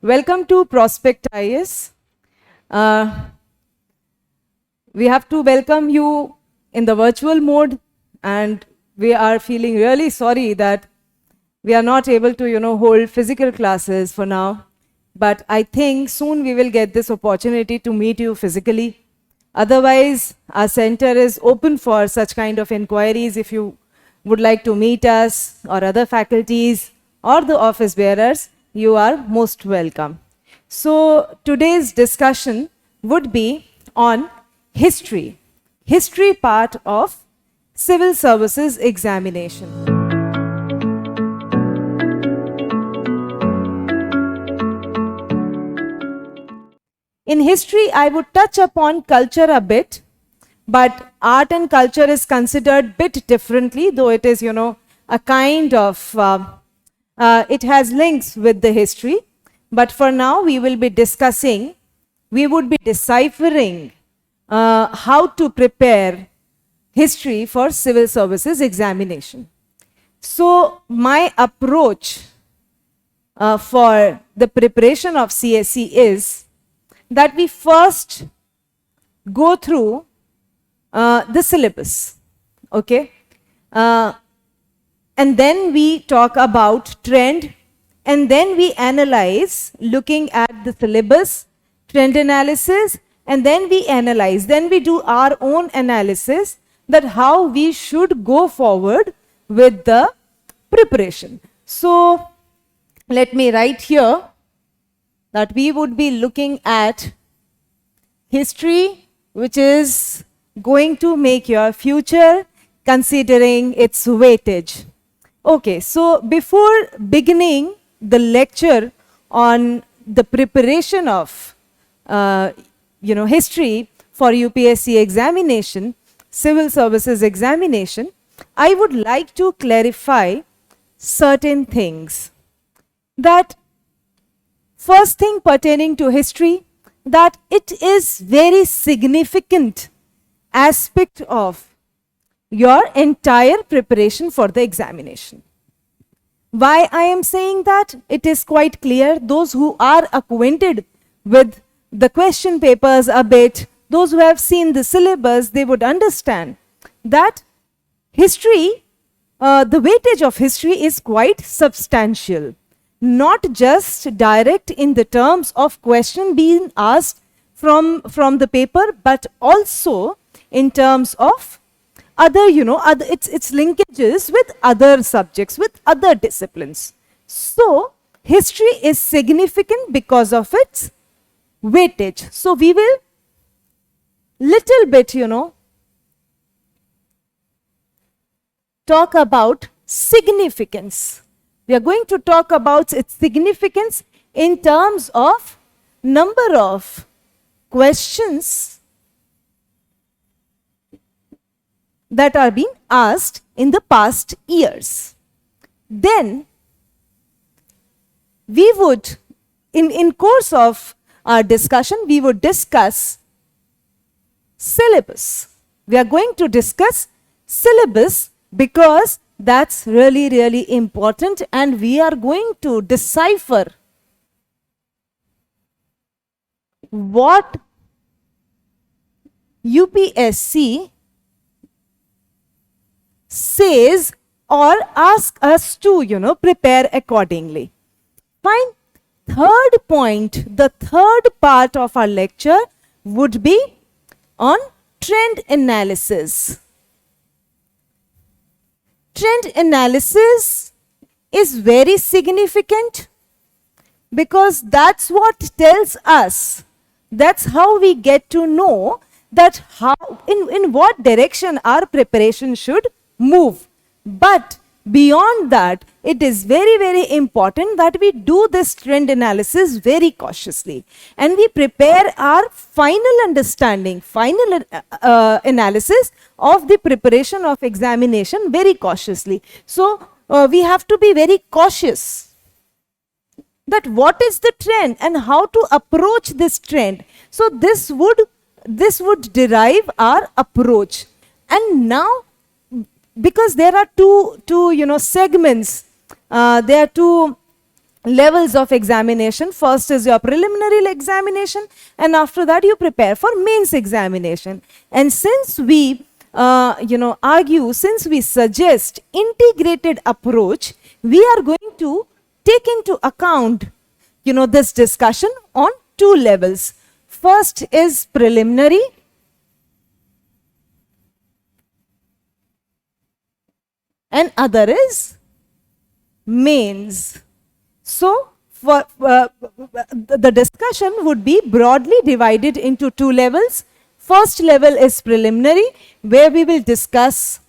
Welcome to Prospect IS. We have to welcome you in the virtual mode, and we are feeling really sorry that we are not able to, hold physical classes for now. But I think soon we will get this opportunity to meet you physically. Otherwise, our center is open for such kind of inquiries. If you would like to meet us or other faculties or the office bearers, you are most welcome. So today's discussion would be on history part of civil services examination. In history, I would touch upon culture a bit, but art and culture is considered bit differently, though it is, a kind of, it has links with the history. But for now, we would be deciphering how to prepare history for civil services examination. So my approach for the preparation of CSE is that we first go through the syllabus, okay? And then we talk about trend, and then we analyze looking at the syllabus, trend analysis, and then we analyze. Then we do our own analysis that how we should go forward with the preparation. So let me write here that we would be looking at history, which is going to make your future, considering its weightage. Okay, so before beginning the lecture on the preparation of history for UPSC examination, civil services examination, I would like to clarify certain things. That first thing pertaining to history, that it is very significant aspect of your entire preparation for the examination. Why I am saying that? It is quite clear. Those who are acquainted with the question papers a bit, those who have seen the syllabus, they would understand that history, the weightage of history is quite substantial. Not just direct in the terms of question being asked from the paper, but also in terms of other, its linkages with other subjects, with other disciplines. So history is significant because of its weightage. So we will little bit, talk about significance. We are going to talk about its significance in terms of number of questions that are being asked in the past years. Then we would, in course of our discussion, we would discuss syllabus. We are going to discuss syllabus because that's really, really important, and we are going to decipher what UPSC says or ask us to, prepare accordingly. Fine. Third point, the third part of our lecture would be on trend analysis. Trend analysis is very significant because that's what tells us, that's how we get to know that how, in what direction our preparation should move. But beyond that, it is very, very important that we do this trend analysis very cautiously, and we prepare our final understanding, final analysis of the preparation of examination very cautiously. So we have to be very cautious that what is the trend and how to approach this trend. So this would derive our approach. And now, because there are two segments there are two levels of examination. First is your preliminary examination, and after that you prepare for mains examination. And since we argue, since we suggest integrated approach, we are going to take into account this discussion on two levels. First is preliminary, and other is mains. So for the discussion would be broadly divided into two levels. First level is preliminary, where we will discuss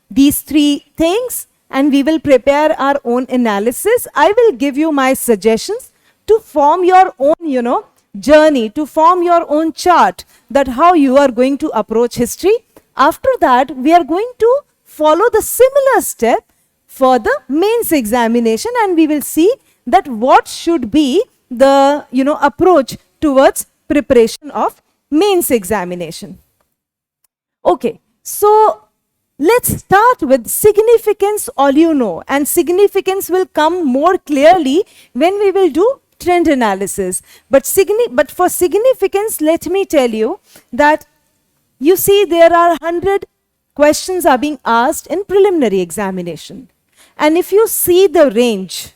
these three things and we will prepare our own analysis. I will give you my suggestions to form your own, journey, to form your own chart, that how you are going to approach history. After that, we are going to follow the similar step for the mains examination, and we will see that what should be the approach towards preparation of mains examination. Okay, so let's start with significance, all you know, and significance will come more clearly when we will do trend analysis. But for significance, let me tell you that you see there are 100 questions are being asked in preliminary examination. And if you see the range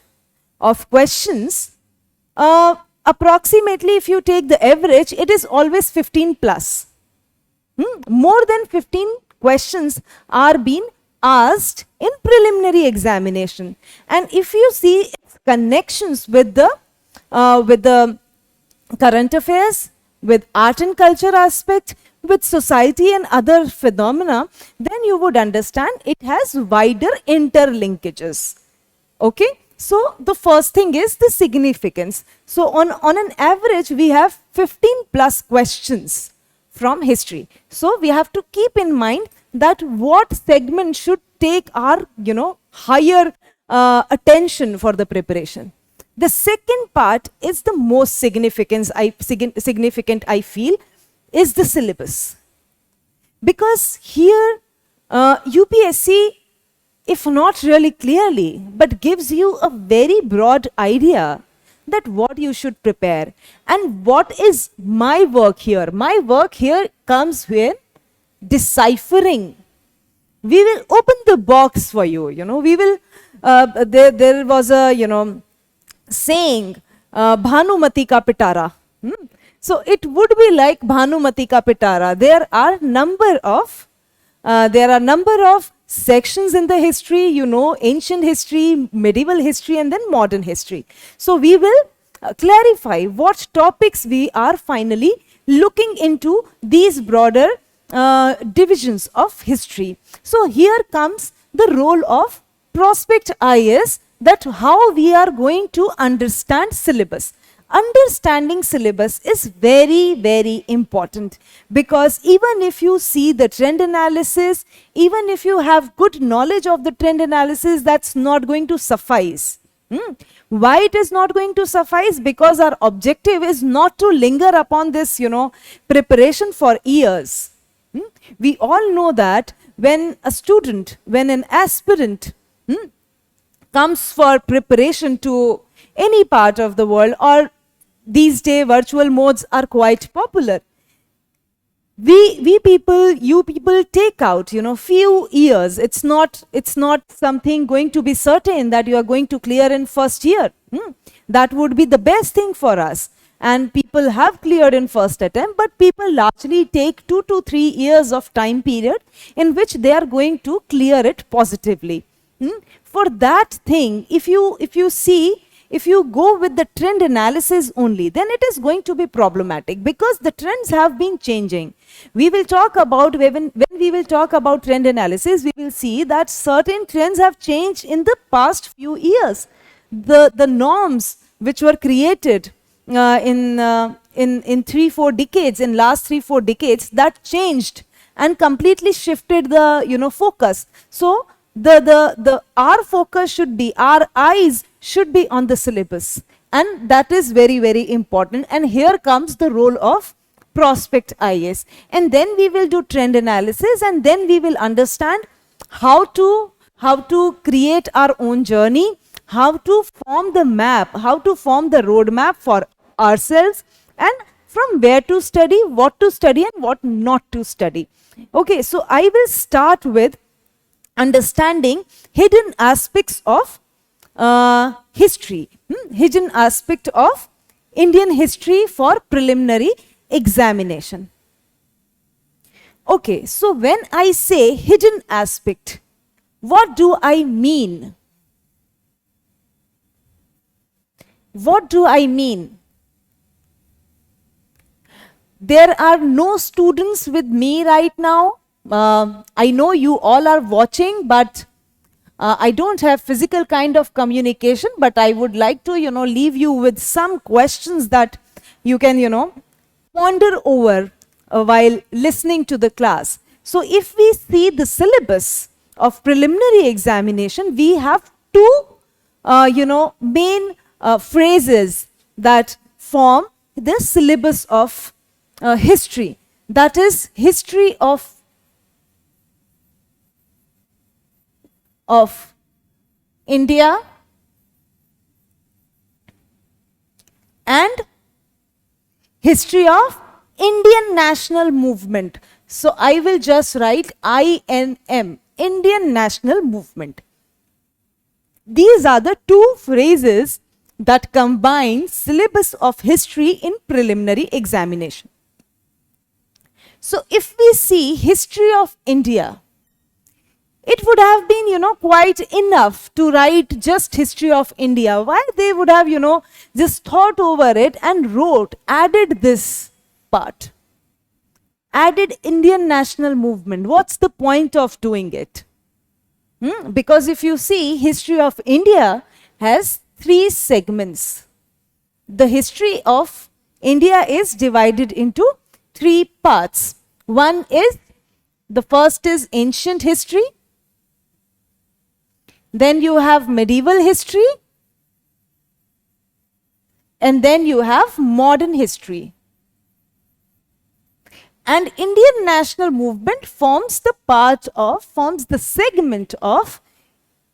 of questions, approximately if you take the average, it is always 15 plus. More than 15 questions are being asked in preliminary examination. And if you see its connections with the current affairs, with art and culture aspect, with society and other phenomena, then you would understand it has wider interlinkages. Okay? So the first thing is the significance. So on an average, we have 15 plus questions from history. So we have to keep in mind that what segment should take our higher attention for the preparation. The second part is the most significant I feel is the syllabus. Because here UPSC, if not really clearly, but gives you a very broad idea that what you should prepare. And what is my work here? My work here comes with deciphering. We will open the box for you, we will, there was a, saying, Bhanumati ka pitara. So it would be like Bhanumati ka pitara. There are number of sections in the history, ancient history, medieval history, and then modern history. So we will clarify what topics we are finally looking into these broader divisions of history. So here comes the role of Prospect IAS, that how we are going to understand syllabus. Understanding syllabus is very, very important, because even if you see the trend analysis, even if you have good knowledge of the trend analysis, that's not going to suffice. Why it is not going to suffice? Because our objective is not to linger upon this, preparation for years. We all know that when a student, when an aspirant comes for preparation to any part of the world, or these days virtual modes are quite popular, you people take out few years. It's not something going to be certain that you are going to clear in first year. That would be the best thing for us, and people have cleared in first attempt, but people largely take 2 to 3 years of time period in which they are going to clear it positively. For that thing, if you go with the trend analysis only, then it is going to be problematic, because the trends have been changing. We will talk about, when we will talk about trend analysis, we will see that certain trends have changed in the past few years. The norms which were created in 3-4 decades, in last 3-4 decades, that changed and completely shifted the focus. So our focus should be, our eyes should be on the syllabus, and that is very, very important. And here comes the role of Prospect IAS, and then we will do trend analysis, and then we will understand how to create our own journey, how to form the map, how to form the roadmap for ourselves, and from where to study, and what not to study. Okay, so I will start with understanding hidden aspects of history, hidden aspect of Indian history for preliminary examination. Okay, so when I say hidden aspect, what do I mean? What do I mean? There are no students with me right now. I know you all are watching, but I don't have physical kind of communication, but I would like to, leave you with some questions that you can, ponder over while listening to the class. So if we see the syllabus of preliminary examination, we have two, main phrases that form the syllabus of history. That is history of India and history of Indian national movement. So I will just write INM, Indian national movement. These are the two phrases that combine syllabus of history in preliminary examination. So if we see history of India, it would have been, quite enough to write just history of India. Why they would have, just thought over it and added this part. Added Indian national movement. What's the point of doing it? Because if you see, history of India has 3 segments. The history of India is divided into 3 parts. The first is ancient history. Then you have medieval history, and then you have modern history. And Indian national movement forms the segment of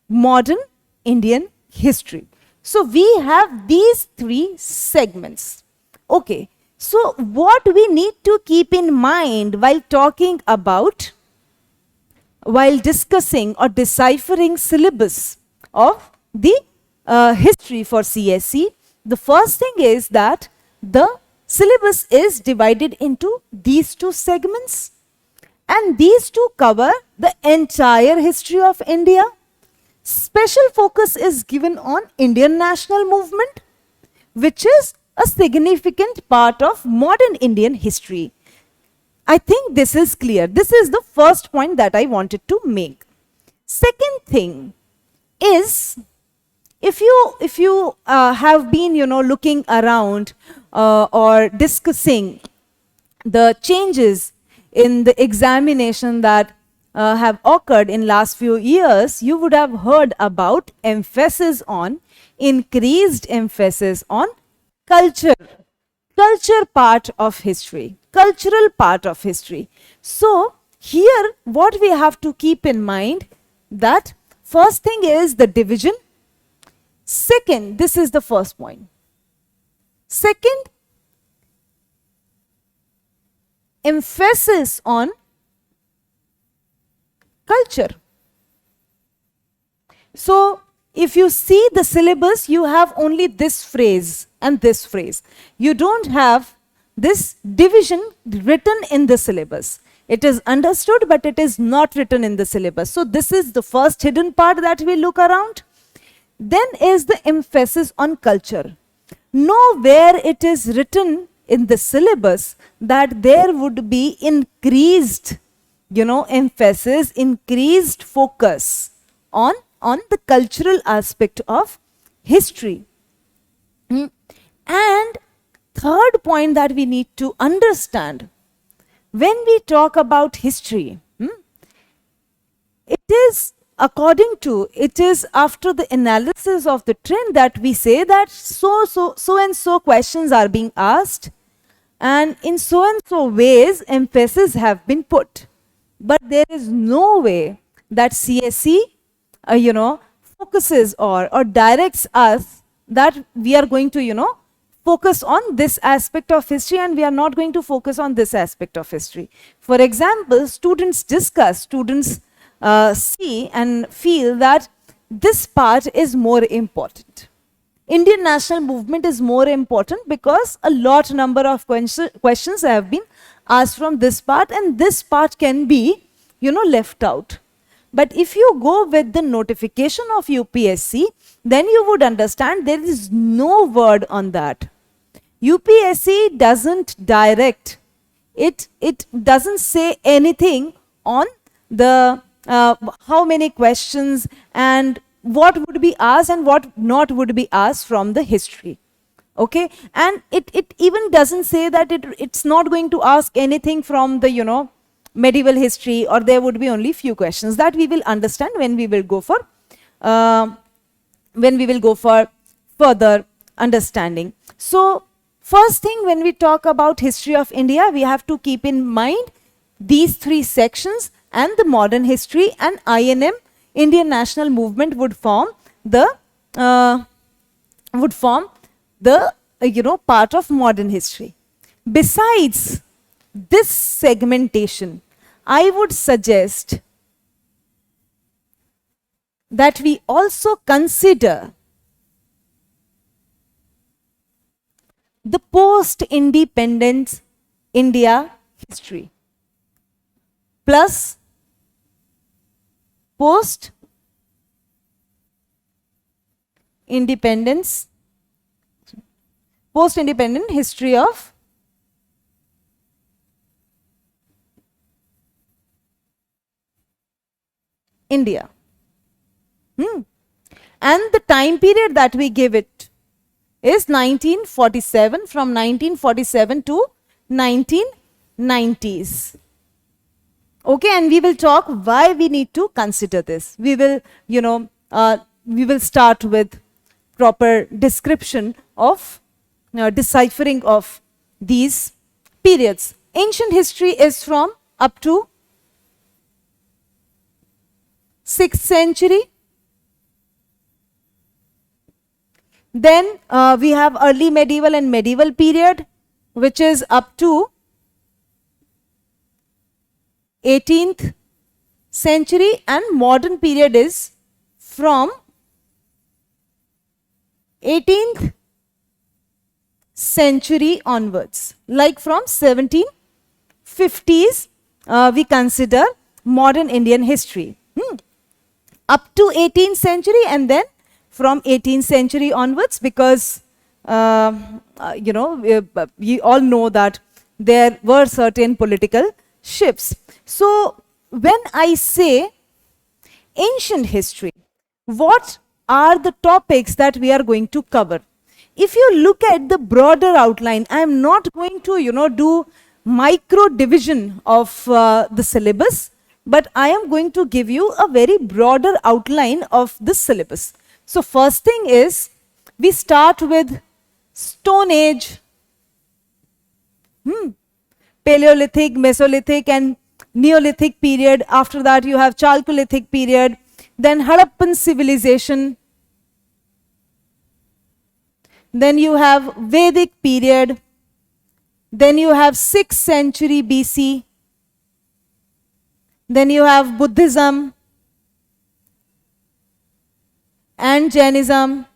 modern Indian history. So we have these 3 segments. Okay, so what we need to keep in mind while discussing or deciphering syllabus of the history for CSE, the first thing is that the syllabus is divided into these 2 segments, and these 2 cover the entire history of India. Special focus is given on Indian national movement, which is a significant part of modern Indian history. I think this is clear. This is the first point that I wanted to make. Second thing is, if you have been, looking around or discussing the changes in the examination that have occurred in last few years, you would have heard about increased emphasis on culture part of history. Cultural part of history. So here what we have to keep in mind, that first thing is the division. Second, this is the first point. Second, emphasis on culture. So if you see the syllabus, you have only this phrase and this phrase. You don't have this division written in the syllabus. It is understood, but it is not written in the syllabus. So this is the first hidden part that we look around. Then is the emphasis on culture. Nowhere it is written in the syllabus that there would be increased, emphasis, increased focus on the cultural aspect of history. And third point that we need to understand, when we talk about history, it is after the analysis of the trend that we say that so and so questions are being asked, and in so and so ways emphasis have been put. But there is no way that CSE, focuses or directs us that we are going to, focus on this aspect of history and we are not going to focus on this aspect of history. For example, students discuss, students see and feel that this part is more important. Indian national movement is more important because a lot number of questions have been asked from this part and this part can be, left out. But if you go with the notification of UPSC, then you would understand there is no word on that. UPSC doesn't direct, it doesn't say anything on the how many questions and what would be asked and what not would be asked from the history. Okay, and it even doesn't say that it's not going to ask anything from the, medieval history, or there would be only few questions. That we will understand when we will go for further understanding. So first thing, when we talk about history of India, we have to keep in mind these three sections, and the modern history and INM, Indian National Movement, would form the part of modern history. Besides this segmentation, I would suggest that we also consider the post-independence India history plus post-independent history of India. And the time period that we give it is 1947, from 1947 to 1990s. Okay, and we will talk why we need to consider this. We will, we will start with proper description of deciphering of these periods. Ancient history is from up to 6th century. Then we have early medieval and medieval period, which is up to 18th century, and modern period is from 18th century onwards. Like from 1750s, we consider modern Indian history. Up to 18th century, and then from 18th century onwards, because we all know that there were certain political shifts. So when I say ancient history, what are the topics that we are going to cover? If you look at the broader outline, I am not going to do micro division of the syllabus, but I am going to give you a very broader outline of the syllabus. So first thing is, we start with Stone Age, Paleolithic, Mesolithic and Neolithic period. After that you have Chalcolithic period, then Harappan civilization, then you have Vedic period, then you have 6th century BC, then you have Buddhism and Jainism.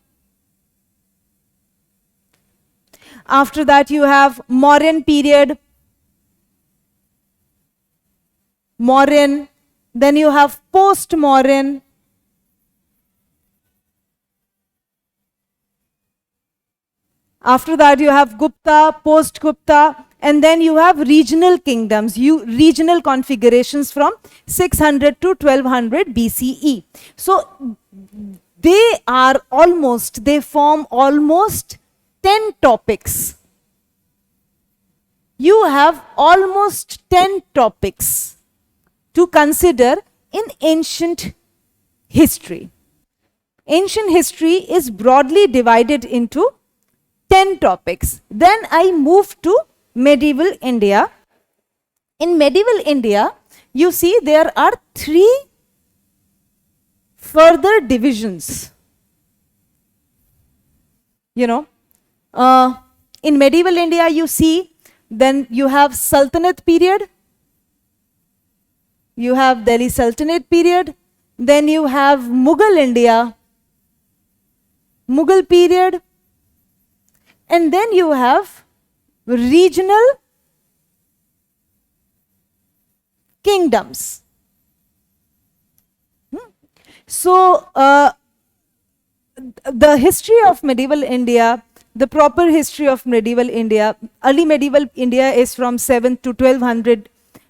After that you have Mauryan period, Mauryan, then you have post-Mauryan, after that you have Gupta, post-Gupta, and then you have regional kingdoms, regional configurations from 600 to 1200 BCE. So they form almost 10 topics. You have almost 10 topics to consider in ancient history. Ancient history is broadly divided into 10 topics. Then I move to medieval India. In medieval India, you see there are 3 further divisions. You know, in medieval India, you see, then you have Sultanate period, you have Delhi Sultanate period, then you have Mughal India, Mughal period, and then you have regional kingdoms. So, the history of medieval India, the proper history of medieval India, early medieval India is from 7th to 1200,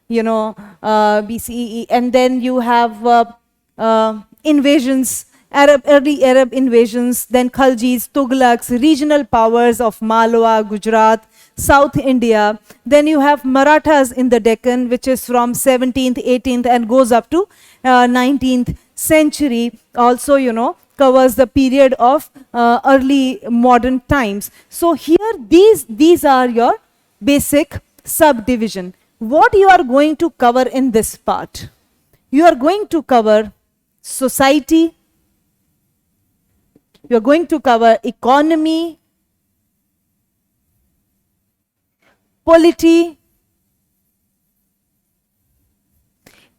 BCE, and then you have invasions, early Arab invasions, then Khaljis, Tughlaqs, regional powers of Malwa, Gujarat, South India. Then you have Marathas in the Deccan, which is from 17th, 18th, and goes up to 19th century. Also, covers the period of early modern times. So here, these are your basic subdivision. What you are going to cover in this part? You are going to cover society, you are going to cover economy, polity,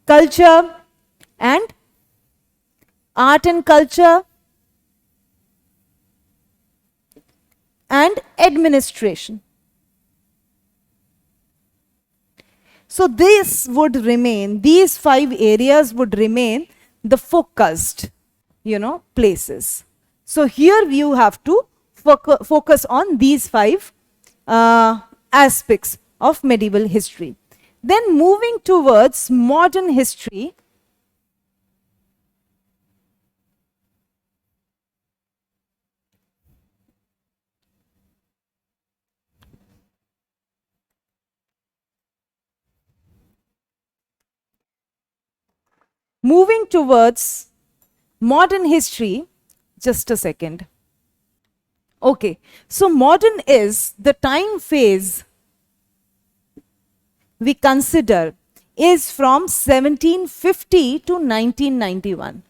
culture, and art and culture, and administration. So this would remain, these 5 areas would remain the focused, places. So here you have to focus on these 5 aspects of medieval history. Then moving towards modern history, just a second. Okay, so modern is the time phase we consider is from 1750 to 1991.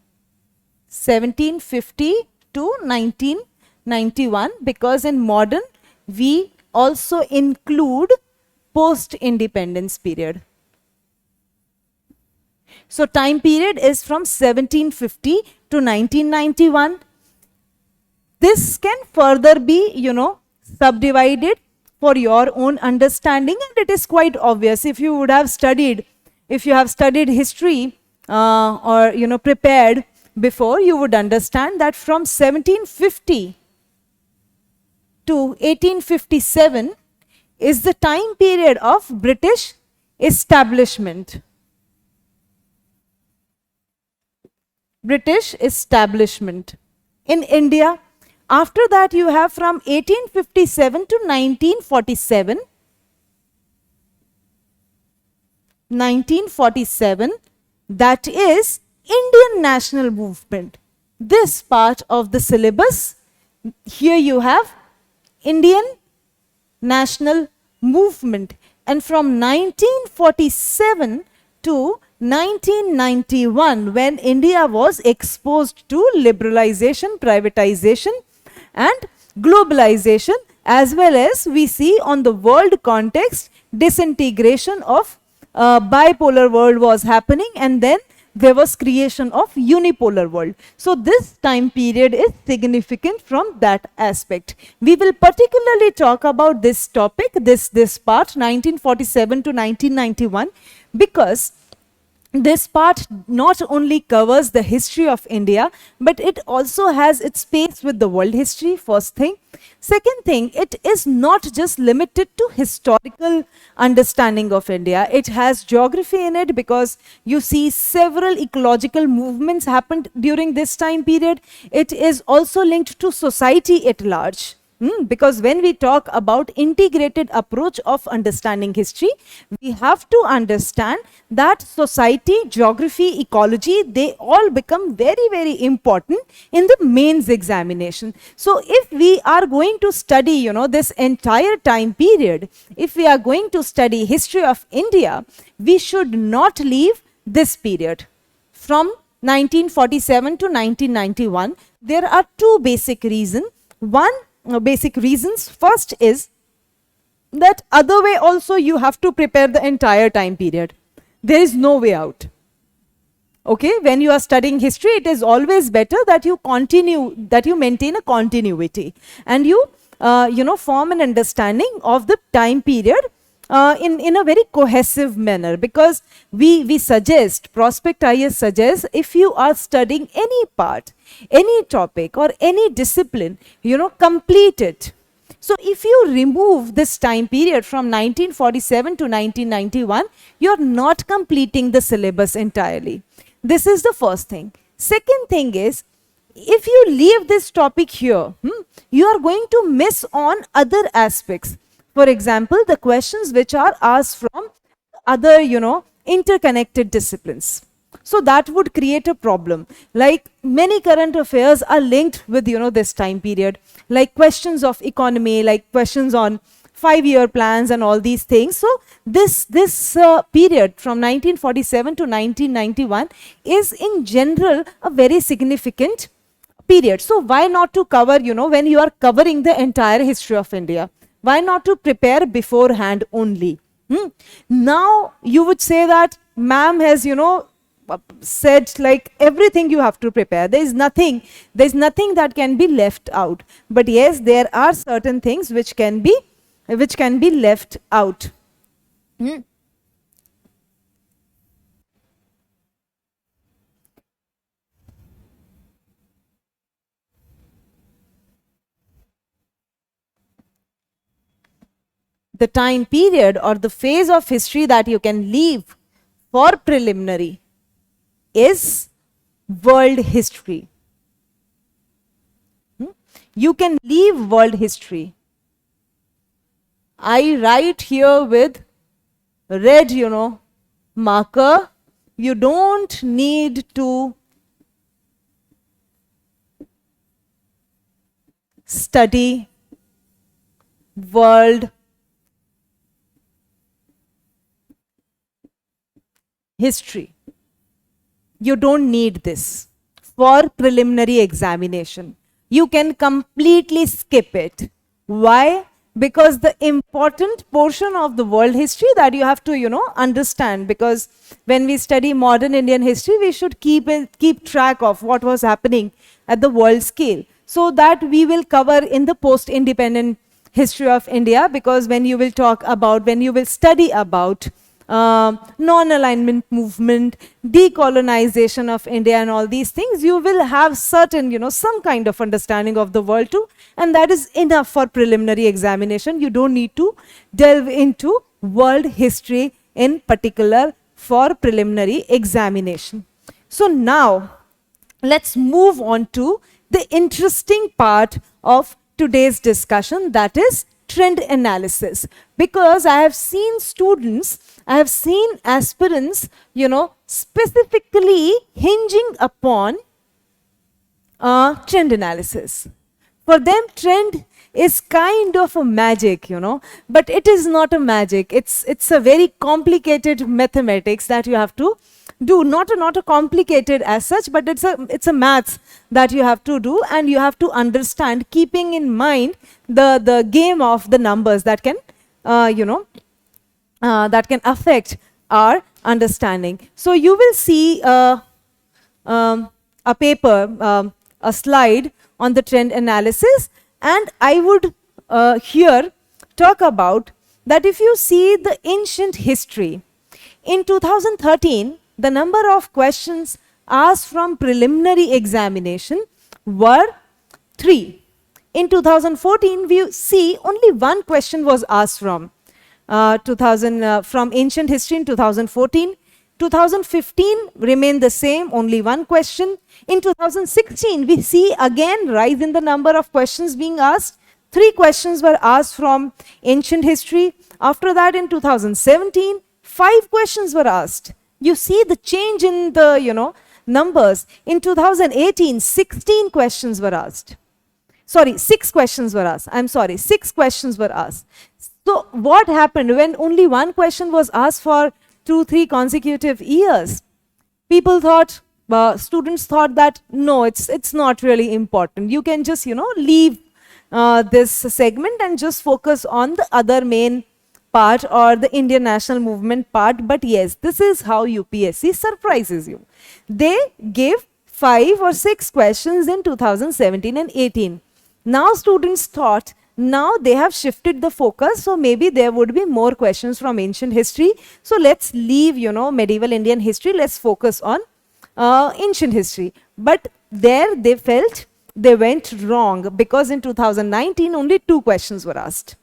1750 to 1991, because in modern we also include post-independence period. So time period is from 1750 to 1991. This can further be, subdivided for your own understanding, and it is quite obvious. If you have studied history or prepared before, you would understand that from 1750 to 1857 is the time period of British establishment. British establishment in India. After that, you have from 1857 to 1947. 1947, that is Indian national movement. This part of the syllabus, here you have Indian national movement. And from 1947 to 1991, when India was exposed to liberalization, privatization, and globalization, as well as we see on the world context, disintegration of bipolar world was happening, and then there was creation of unipolar world. So this time period is significant from that aspect. We will particularly talk about this topic, this part, 1947 to 1991, because this part not only covers the history of India, but it also has its space with the world history, first thing. Second thing, it is not just limited to historical understanding of India. It has geography in it, because you see several ecological movements happened during this time period. It is also linked to society at large. Because when we talk about integrated approach of understanding history, we have to understand that society, geography, ecology, they all become very, very important in the mains examination. So if we are going to study, this entire time period, if we are going to study history of India, we should not leave this period from 1947 to 1991, there are two basic reasons. Basic reasons. First is that other way also you have to prepare the entire time period. There is no way out. Okay, when you are studying history, it is always better that you continue, that you maintain a continuity, and you form an understanding of the time period in a very cohesive manner, because we suggest, Prospect IAS suggests, if you are studying any part, any topic or any discipline, complete it. So if you remove this time period from 1947 to 1991, you're not completing the syllabus entirely. This is the first thing. Second thing is, if you leave this topic here, you are going to miss on other aspects. For example, the questions which are asked from other, interconnected disciplines. So that would create a problem. Like many current affairs are linked with, this time period, like questions of economy, like questions on 5-year plans and all these things. So this period from 1947 to 1991 is in general a very significant period. So why not to cover, when you are covering the entire history of India, why not to prepare beforehand only? Now you would say that ma'am has, said like everything you have to prepare. There's nothing that can be left out. But yes, there are certain things which can be left out. The time period or the phase of history that you can leave for preliminary is world history. You can leave world history. I write here with red, marker. You don't need to study world history. You don't need this for preliminary examination. You can completely skip it. Why? Because the important portion of the world history that you have to, understand, because when we study modern Indian history, we should keep track of what was happening at the world scale. So that we will cover in the post-independent history of India, because when you will study about non-alignment movement, decolonization of India and all these things, you will have certain, some kind of understanding of the world too, and that is enough for preliminary examination. You don't need to delve into world history in particular for preliminary examination. So now let's move on to the interesting part of today's discussion, that is trend analysis. Because I have seen aspirants, specifically hinging upon trend analysis. For them, trend is kind of a magic, but it is not a magic. It's a very complicated mathematics that you have to do. Not a complicated as such, but it's a maths that you have to do, and you have to understand, keeping in mind the game of the numbers that can that can affect our understanding. So you will see a paper, a slide on the trend analysis, and I would here talk about that if you see the ancient history, in 2013, the number of questions asked from preliminary examination were 3. In 2014, we see only 1 question was asked from ancient history in 2014. 2015 remained the same, only 1 question. In 2016, we see again rise in the number of questions being asked. 3 questions were asked from ancient history. After that, in 2017, 5 questions were asked. You see the change in the, numbers. In 2018, 16 questions were asked. Sorry, 6 questions were asked. I'm sorry, 6 questions were asked. So what happened when only 1 question was asked for 2-3 consecutive years? People thought students thought that no, it's not really important. You can just, leave this segment and just focus on the other main part or the Indian national movement part. But yes, this is how UPSC surprises you. They gave 5 or 6 questions in 2017 and 18. Now students thought, now they have shifted the focus, so maybe there would be more questions from ancient history. So let's leave, medieval Indian history. Let's focus on ancient history. But there they felt they went wrong, because in 2019 only 2 questions were asked.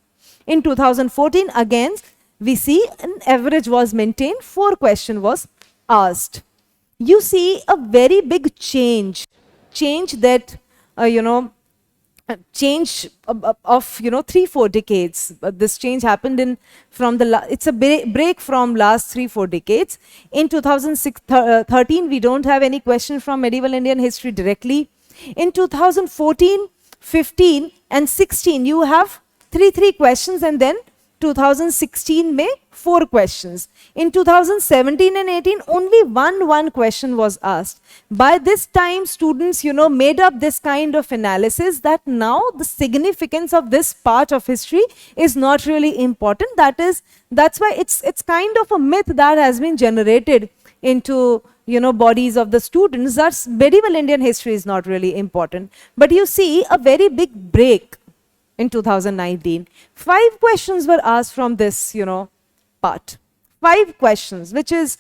In 2014 again we see an average was maintained, 4 questions was asked. You see a very big change that change of 3-4 decades. This change happened in from the it's a break from last 3-4 decades. In 2013 we don't have any question from medieval Indian history directly. In 2014, 15 and 16 you have 3 questions, and then 2016 में 4 questions. In 2017 and 18 only one question was asked. By this time students made up this kind of analysis that now the significance of this part of history is not really important. That's why it's kind of a myth that has been generated into bodies of the students, that medieval Indian history is not really important. But you see a very big break in 2019. 5 questions were asked from this part. 5 questions, which is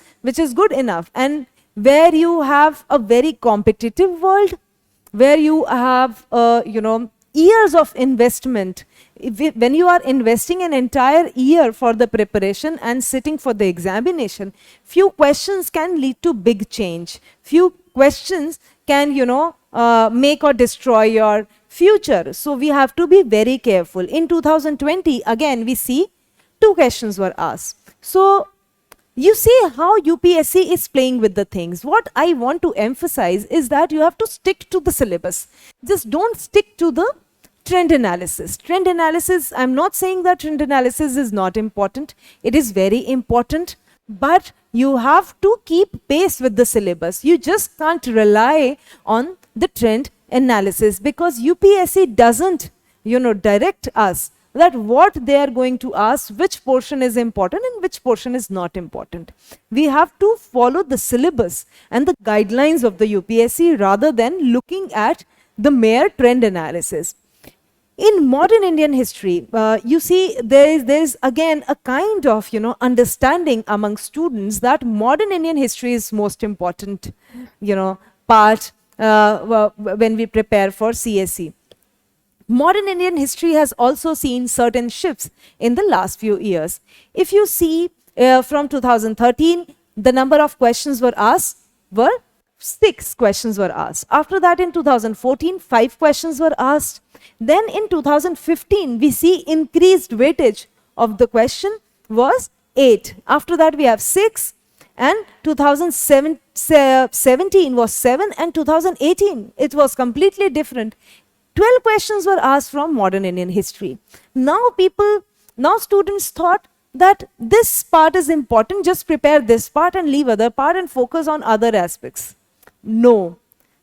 good enough. And where you have a very competitive world, where you have years of investment, when you are investing an entire year for the preparation and sitting for the examination, few questions can lead to big change. Few questions can make or destroy your future. So we have to be very careful. In 2020 again we see 2 questions were asked. So you see how UPSC is playing with the things. What I want to emphasize is that you have to stick to the syllabus. Just don't stick to the trend analysis. Trend analysis, I'm not saying that trend analysis is not important. It is very important, but you have to keep pace with the syllabus. You just can't rely on the trend analysis, because UPSC doesn't direct us that what they are going to ask, which portion is important and which portion is not important. We have to follow the syllabus and the guidelines of the UPSC rather than looking at the mere trend analysis. In modern Indian history, you see there is again a kind of understanding among students that modern Indian history is most important part when we prepare for CSE. Modern Indian history has also seen certain shifts in the last few years. If you see from 2013, the number of questions were asked were 6 questions were asked. After that in 2014, 5 questions were asked. Then in 2015, we see increased weightage of the question was 8. After that we have 6, and 2017 was 7, and 2018 it was completely different. 12 questions were asked from modern Indian history. Now students thought that this part is important, just prepare this part and leave other part and focus on other aspects. No,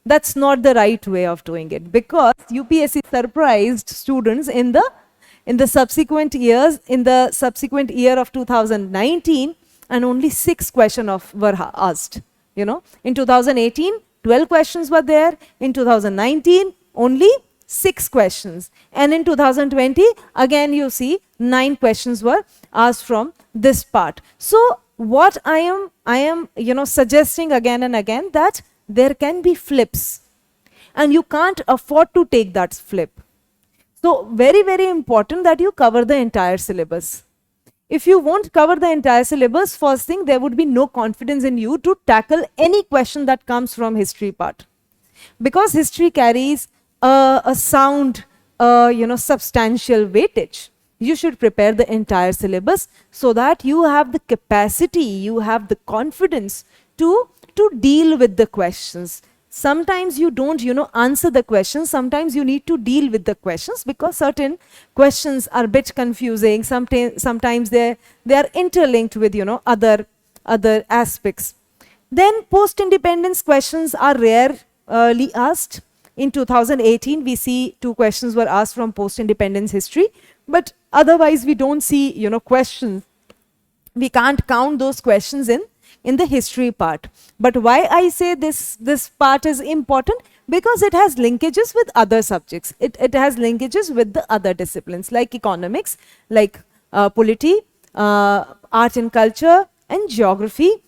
that's not the right way of doing it, because UPSC surprised students in the subsequent years, in the subsequent year of 2019, and only 6 questions were asked. In 2018, 12 questions were there. In 2019, only 6 questions. And in 2020, again you see 9 questions were asked from this part. So what I am suggesting again and again, that there can be flips, and you can't afford to take that flip. So very, very important that you cover the entire syllabus. If you won't cover the entire syllabus, first thing, there would be no confidence in you to tackle any question that comes from history part. Because history carries a sound, substantial weightage. You should prepare the entire syllabus so that you have the capacity, you have the confidence to deal with the questions. Sometimes you don't, answer the questions. Sometimes you need to deal with the questions, because certain questions are a bit confusing. Sometimes they are interlinked with, other aspects. Then post-independence questions are rarely asked. In 2018, we see 2 questions were asked from post-independence history, but otherwise we don't see, questions. We can't count those questions in the history part. But why I say this part is important? Because it has linkages with other subjects. It has linkages with the other disciplines like economics, like polity, art and culture, and geography,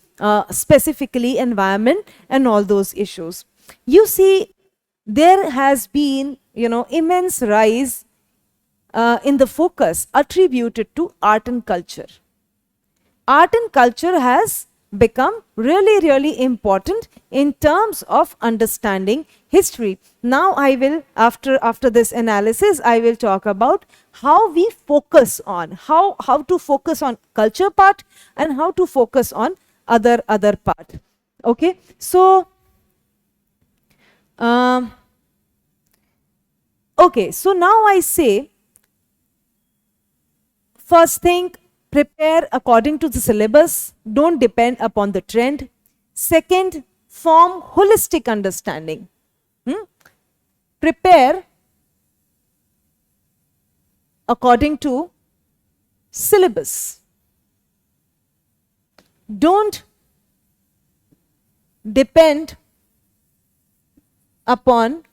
specifically environment and all those issues. You see, there has been, immense rise in the focus attributed to art and culture. Art and culture has become really, really important in terms of understanding history. Now I will, after this analysis, I will talk about how we focus on, how to focus on culture part and how to focus on other part. Okay, so okay, so now I say, first thing, prepare according to the syllabus, don't depend upon the trend. Second, form holistic understanding. Prepare according to syllabus. Don't depend upon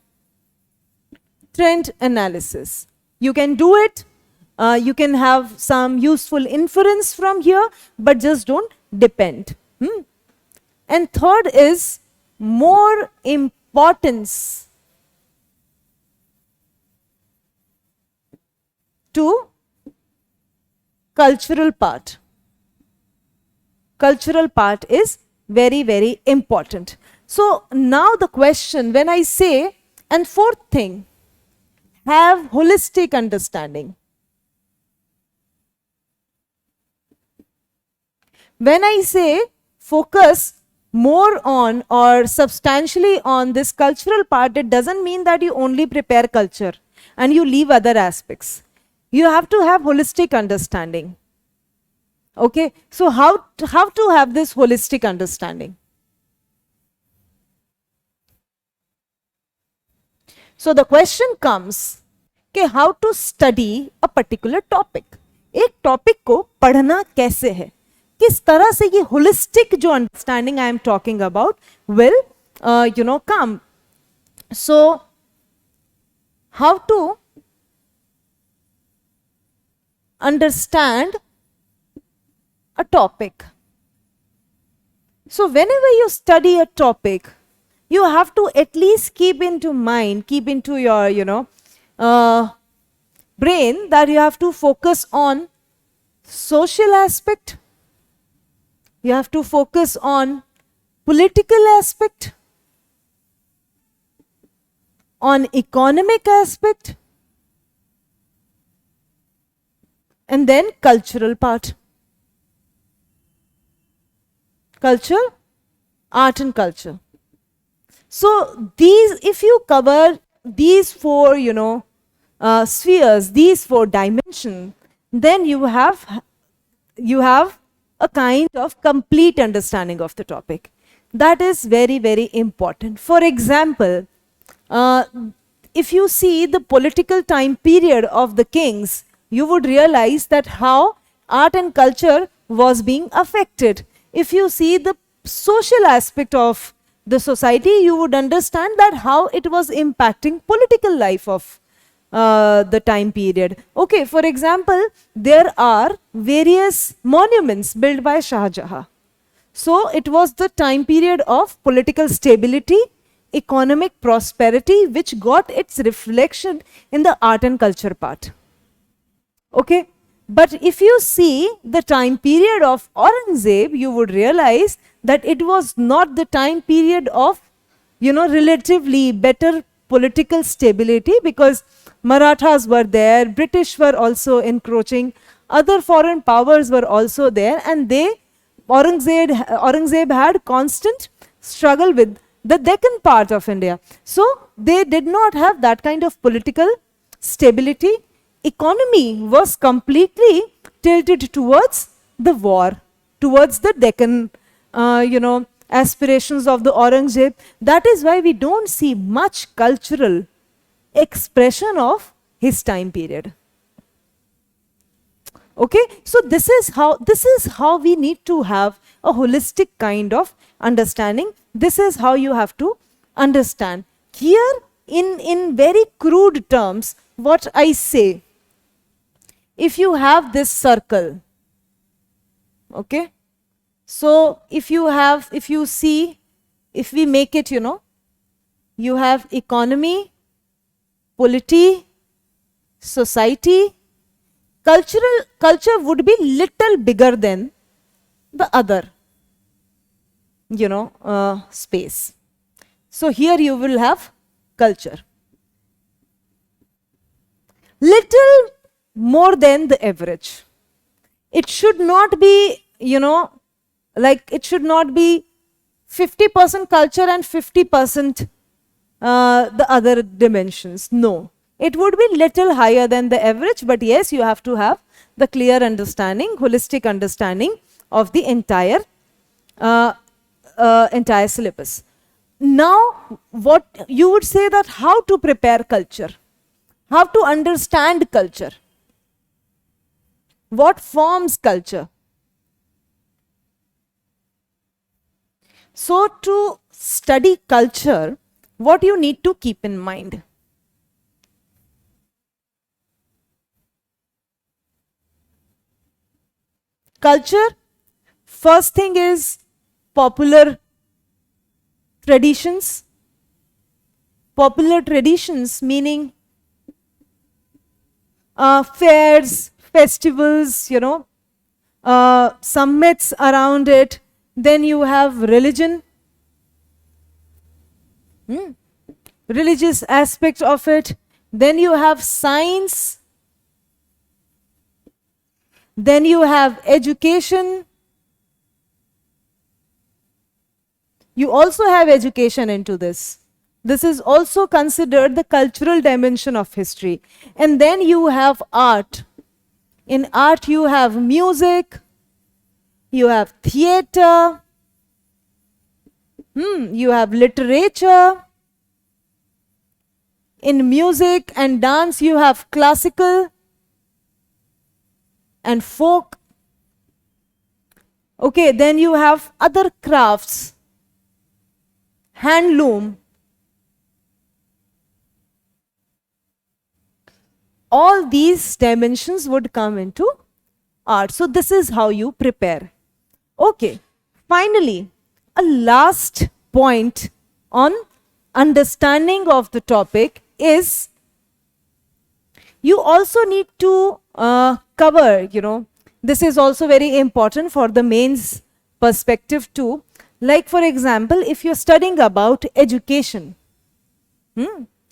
trend analysis. You can do it. You can have some useful inference from here, but just don't depend. And third is more importance to cultural part. Cultural part is very, very important. So now the question, when I say, and fourth thing, have holistic understanding. When I say focus more on or substantially on this cultural part, it doesn't mean that you only prepare culture and you leave other aspects. You have to have holistic understanding. Okay, so how to have this holistic understanding? So the question comes, कि how to study a particular topic. एक topic को पढ़ना कैसे है, किस तरह से ये holistic जो understanding I am talking about will come. So how to understand a topic. So whenever you study a topic, you have to at least keep into mind, keep into your brain that you have to focus on social aspect, you have to focus on political aspect, on economic aspect, and then cultural part. Culture, art and culture. So these, if you cover these 4, spheres, these 4 dimensions, then you have a kind of complete understanding of the topic. That is very, very important. For example, if you see the political time period of the kings, you would realize that how art and culture was being affected. If you see the social aspect of the society, you would understand that how it was impacting political life of the time period. Okay, for example, there are various monuments built by Shah Jahan. So it was the time period of political stability, economic prosperity, which got its reflection in the art and culture part. Okay, but if you see the time period of Aurangzeb, you would realize that it was not the time period of, relatively better political stability, because Marathas were there, British were also encroaching, other foreign powers were also there, and Aurangzeb had constant struggle with the Deccan part of India. So they did not have that kind of political stability. Economy was completely tilted towards the war, towards the Deccan, aspirations of the Aurangzeb. That is why we don't see much cultural expression of his time period. Okay, so this is how we need to have a holistic kind of understanding. This is how you have to understand. Here, in very crude terms, what I say, if you have this circle, okay, so if you see, if we make it, you have economy, polity, society. Culture would be little bigger than the other, space. So here you will have culture. Little more than the average. It should not be, it should not be 50% culture and 50% the other dimensions. No. It would be little higher than the average, but yes, you have to have the clear understanding, holistic understanding of the entire syllabus. Now, what you would say that how to prepare culture, how to understand culture, what forms culture. So, to study culture, what you need to keep in mind. Culture, first thing is popular traditions. Popular traditions meaning fairs, festivals, some myths around it. Then you have religion, religious aspect of it. Then you have science. Then you have education. You also have education into this. This is also considered the cultural dimension of history. And then you have art. In art you have music, you have theater, you have literature. In music and dance you have classical and folk. Okay, then you have other crafts, handloom. All these dimensions would come into art. So this is how you prepare. Okay, finally, a last point on understanding of the topic is you also need to cover, this is also very important for the mains perspective too. Like for example, if you're studying about education,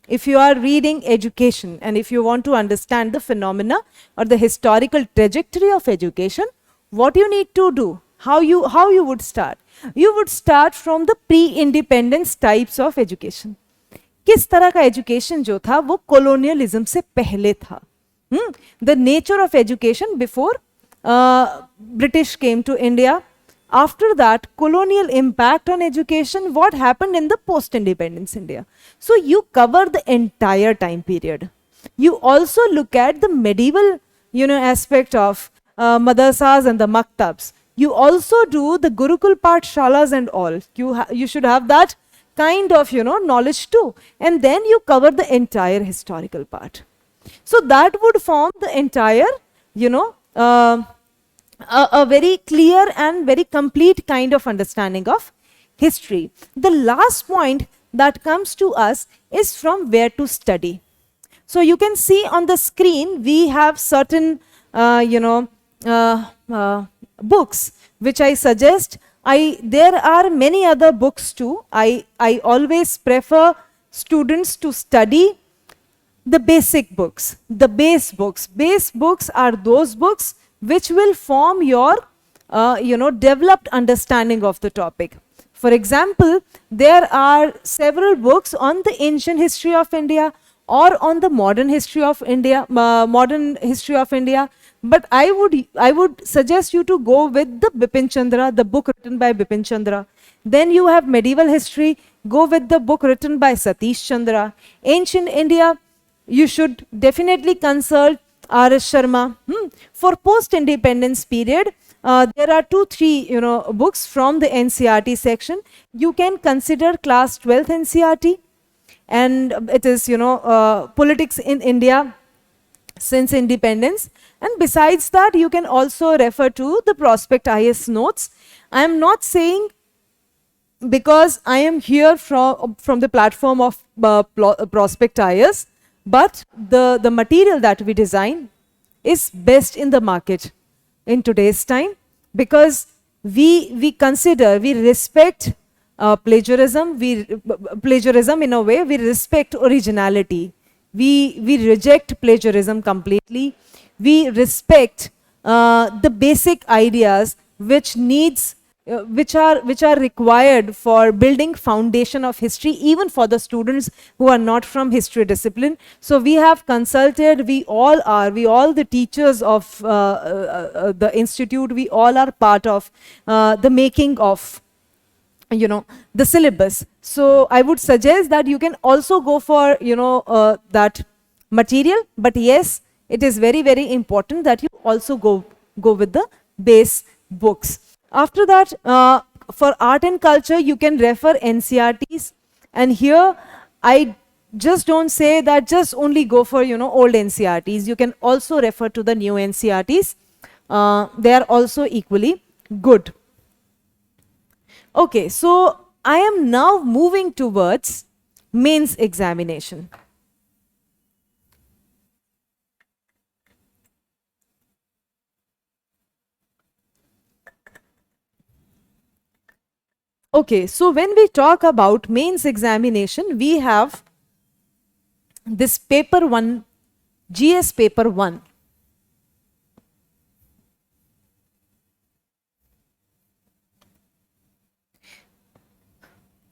if you are reading education and if you want to understand the phenomena or the historical trajectory of education, what you need to do, how you would start? You would start from the pre-independence types of education. किस तरह का education जो था वो colonialism से पहले था. The nature of education before British came to India. After that, colonial impact on education, what happened in the post-independence India. So you cover the entire time period. You also look at the medieval, aspect of madrasas and the maktabs. You also do the Gurukul Pathshalas and all. You should have that kind of, knowledge too. And then you cover the entire historical part. So that would form the entire, a very clear and very complete kind of understanding of history. The last point that comes to us is from where to study. So you can see on the screen, we have certain, books, which I suggest. There are many other books too. I always prefer students to study the basic books, the base books. Base books are those books which will form your, developed understanding of the topic. For example, there are several books on the ancient history of India, or on the modern history of India, But I would suggest you to go with the Bipin Chandra, the book written by Bipin Chandra. Then you have medieval history, go with the book written by Satish Chandra. Ancient India, you should definitely consult R.S. Sharma. For post-independence period, there are 2-3 books from the NCERT section. You can consider class 12th NCERT, and it is politics in India since independence. And besides that, you can also refer to the Prospect IS notes. I am not saying, because I am here from the platform of Prospect IS, but the material that we design is best in the market in today's time, because we consider, we respect plagiarism in a way, we respect originality. We reject plagiarism completely. We respect the basic ideas which are required for building foundation of history, even for the students who are not from history discipline. So we have consulted, we all the teachers of the institute, we all are part of the making of the syllabus. So I would suggest that you can also go for that material, but yes, it is very, very important that you also go with the base books. After that, for art and culture, you can refer NCERTs, and here I just don't say that just only go for old NCERTs. You can also refer to the new NCERTs. They are also equally good. Okay, so I am now moving towards mains examination. Okay, so when we talk about mains examination, we have this paper 1, GS paper 1.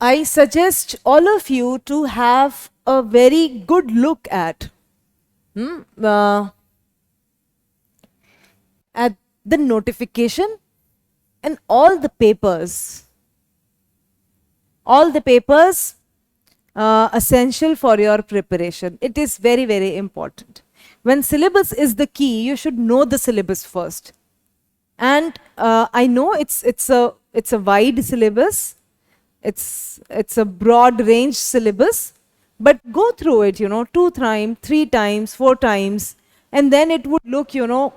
I suggest all of you to have a very good look at the notification and all the papers essential for your preparation. It is very, very important. When syllabus is the key, you should know the syllabus first. And I know it's a wide syllabus. It's a broad range syllabus, but go through it 2 times, 3 times, 4 times, and then it would look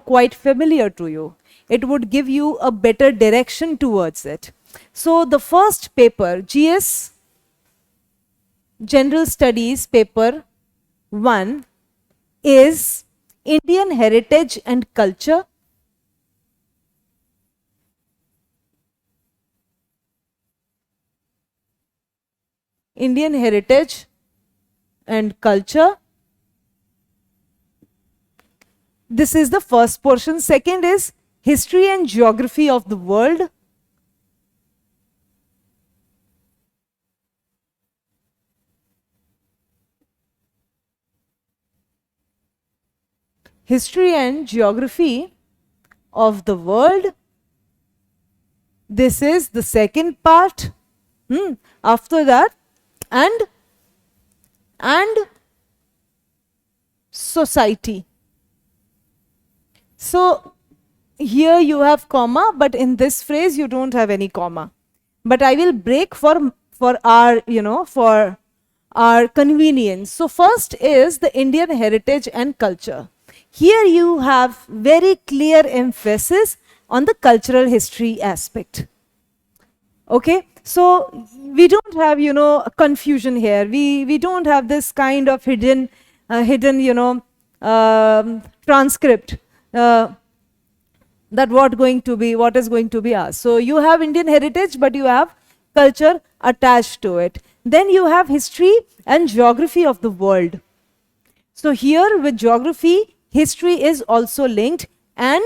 quite familiar to you. It would give you a better direction towards it. So the first paper, GS General Studies paper 1, is Indian Heritage and Culture. Indian Heritage and Culture. This is the first portion. Second is History and Geography of the World. History and Geography of the World. This is the second part. After that, and society. So here you have comma, but in this phrase you don't have any comma. But I will break for our for our convenience. So first is the Indian heritage and culture. Here you have very clear emphasis on the cultural history aspect. Okay, so we don't have confusion here. We don't have this kind of hidden transcript that what is going to be asked. So you have Indian heritage, but you have culture attached to it. Then you have history and geography of the world. So here with geography, history is also linked, and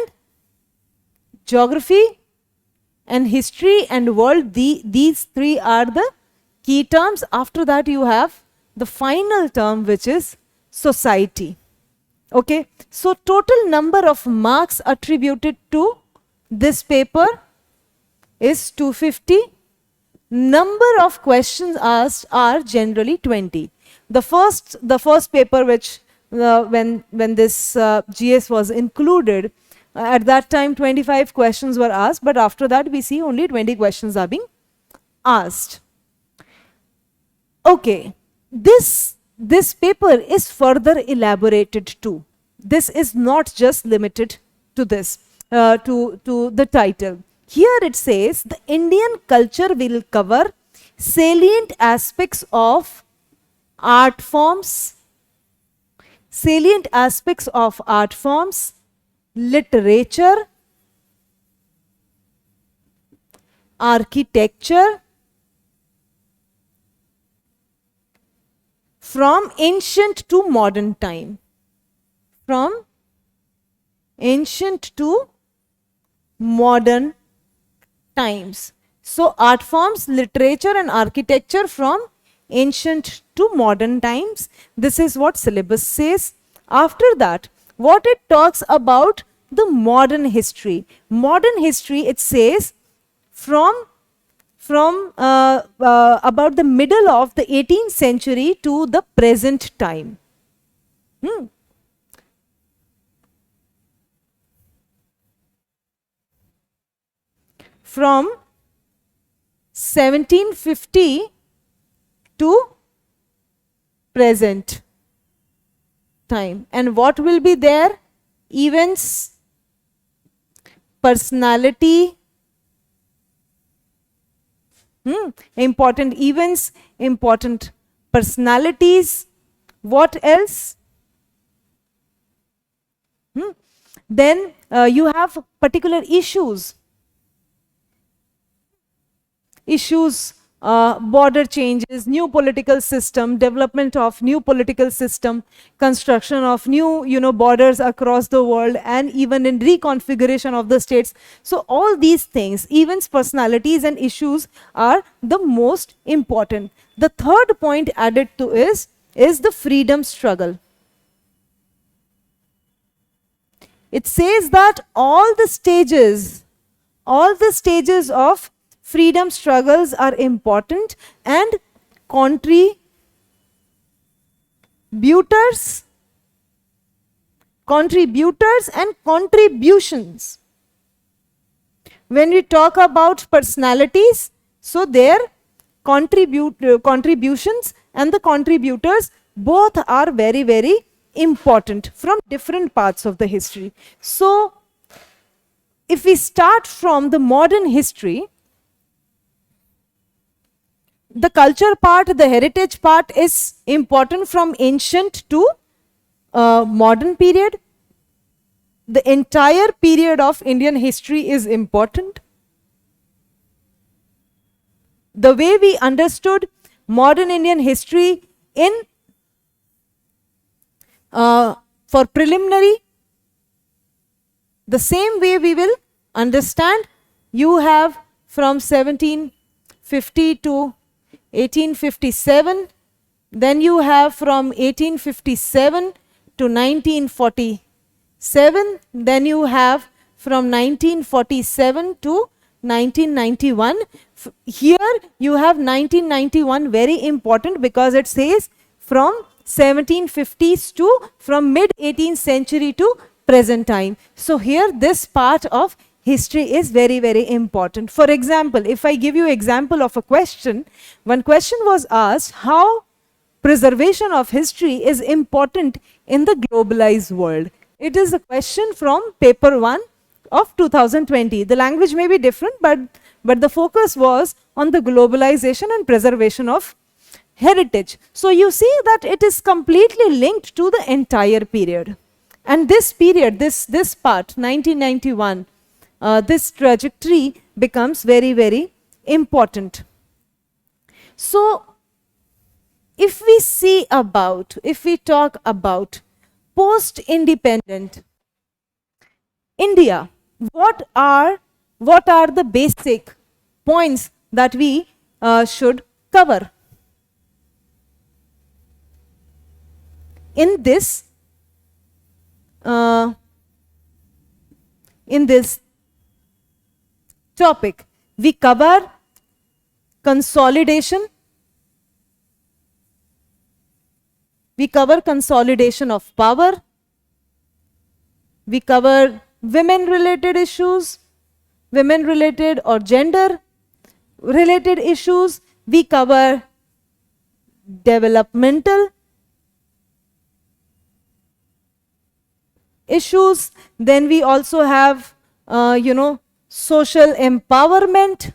geography and history and world, these three are the key terms. After that you have the final term, which is society. Okay, so total number of marks attributed to this paper is 250. Number of questions asked are generally 20. The first paper which when this GS was included, at that time 25 questions were asked, but after that we see only 20 questions are being asked. Okay, this paper is further elaborated too. This is not just limited to this, to the title. Here it says the Indian culture will cover salient aspects of art forms, literature, architecture, from ancient to modern time. From ancient to modern times. So art forms, literature and architecture from ancient to modern times. This is what syllabus says. After that, what it talks about the modern history. Modern history, it says from about the middle of the 18th century to the present time. From 1750 to present time. And what will be there? Events, personality, important events, important personalities. What else? Then you have particular issues. Border changes, new political system, development of new political system, construction of new borders across the world, and even in reconfiguration of the states. So all these things, events, personalities and issues are the most important. The third point added to is the freedom struggle. It says that all the stages of freedom struggles are important, and contributors and contributions. When we talk about personalities, so their contributions and the contributors both are very, very important from different parts of the history. So if we start from the modern history, the culture part, the heritage part is important from ancient to modern period. The entire period of Indian history is important. The way we understood modern Indian history in for preliminary, the same way we will understand. You have from 1750 to 1857, then you have from 1857 to 1947, then you have from 1947 to 1991. Here you have 1991, very important, because it says from 1750s to from mid 18th century to present time. So here this part of history is very, very important. For example, if I give you example of a question, one question was asked, how preservation of history is important in the globalized world. It is a question from paper 1 of 2020. The language may be different, but the focus was on the globalization and preservation of heritage. So you see that it is completely linked to the entire period. And this period, this part, 1991, this trajectory becomes very, very important. So if we talk about post-independent India, what are the basic points that we should cover? in this uh, in this topic, we cover consolidation. We cover consolidation of power. We cover women-related issues, women-related or gender-related issues. We cover developmental issues. Then we also have, social empowerment.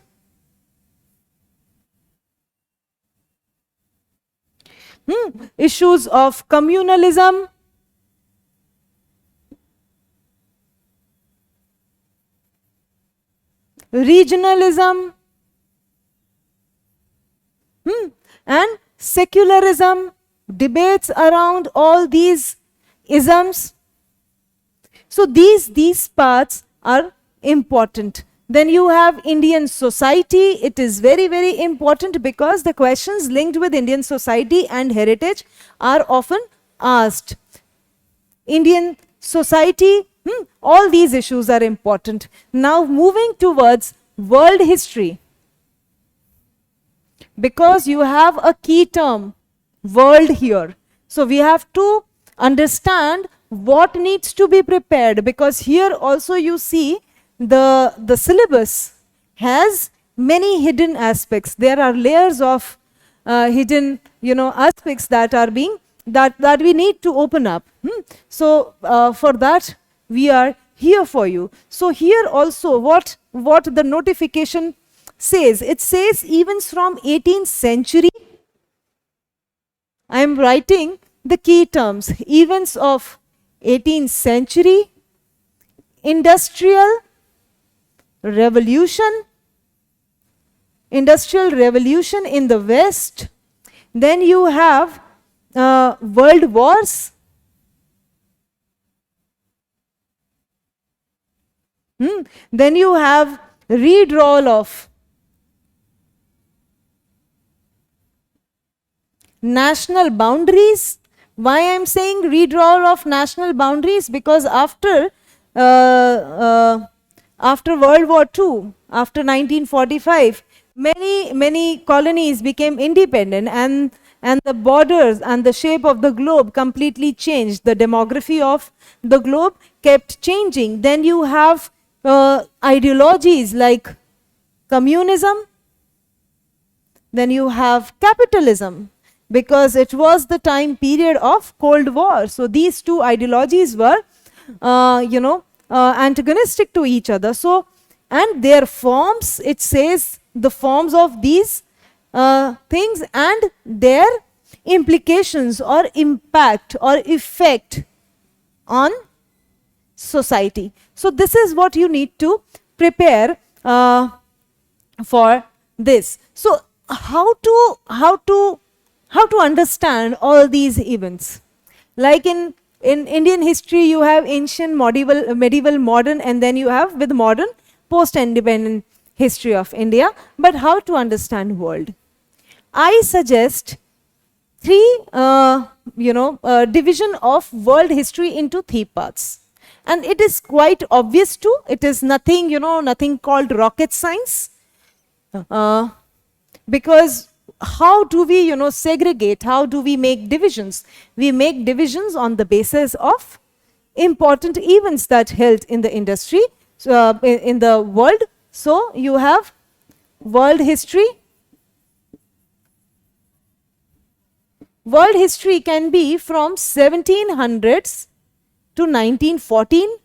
Issues of communalism. Regionalism. And secularism, debates around all these isms. So these parts are important. Then you have Indian society. It is very, very important because the questions linked with Indian society and heritage are often asked. Indian society, all these issues are important. Now moving towards world history. Because you have a key term, world here. So we have to understand what needs to be prepared, because here also you see the syllabus has many hidden aspects. There are layers of hidden aspects that are being that we need to open up. So for that we are here for you. So here also what the notification says, it says events from 18th century. I am writing the key terms: events of 18th century, industrial revolution in the West. Then you have world wars. Then you have redrawal of national boundaries. Why I am saying redrawal of national boundaries? Because after World War II, after 1945, many colonies became independent, and the borders and the shape of the globe completely changed. The demography of the globe kept changing. Then you have ideologies like communism. Then you have capitalism, because it was the time period of Cold War. So these two ideologies were, antagonistic to each other. So, and their forms, it says the forms of these things and their implications or impact or effect on society. So this is what you need to prepare for this. So how to understand all these events? Like in Indian history, you have ancient, medieval, modern, and then you have with modern, post-independent history of India. But how to understand world? I suggest three, division of world history into three parts. And it is quite obvious too. It is nothing, nothing called rocket science. Because how do we, segregate? How do we make divisions? We make divisions on the basis of important events that held in the industry, in the world. So you have world history. World history can be from 1700s to 1914,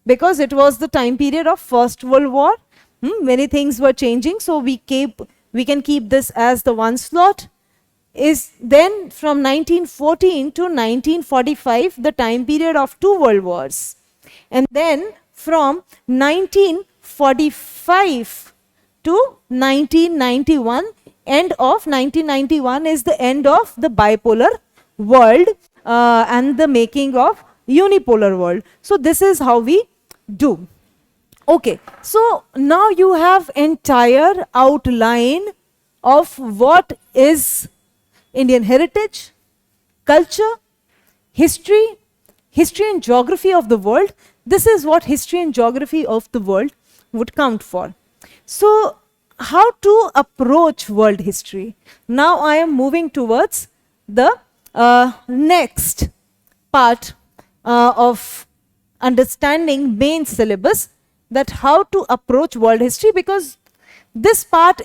because it was the time period of First World War. Many things were changing, so we can keep this as the one slot. Is then from 1914 to 1945, the time period of two world wars. And then from 1945 to 1991, end of 1991 is the end of the bipolar world and the making of unipolar world. So this is how we do. Okay, so now you have entire outline of what is Indian heritage, culture, history, history and geography of the world, this is what history and geography of the world would count for. So, how to approach world history? Now I am moving towards the next part of understanding main syllabus, that how to approach world history, because this part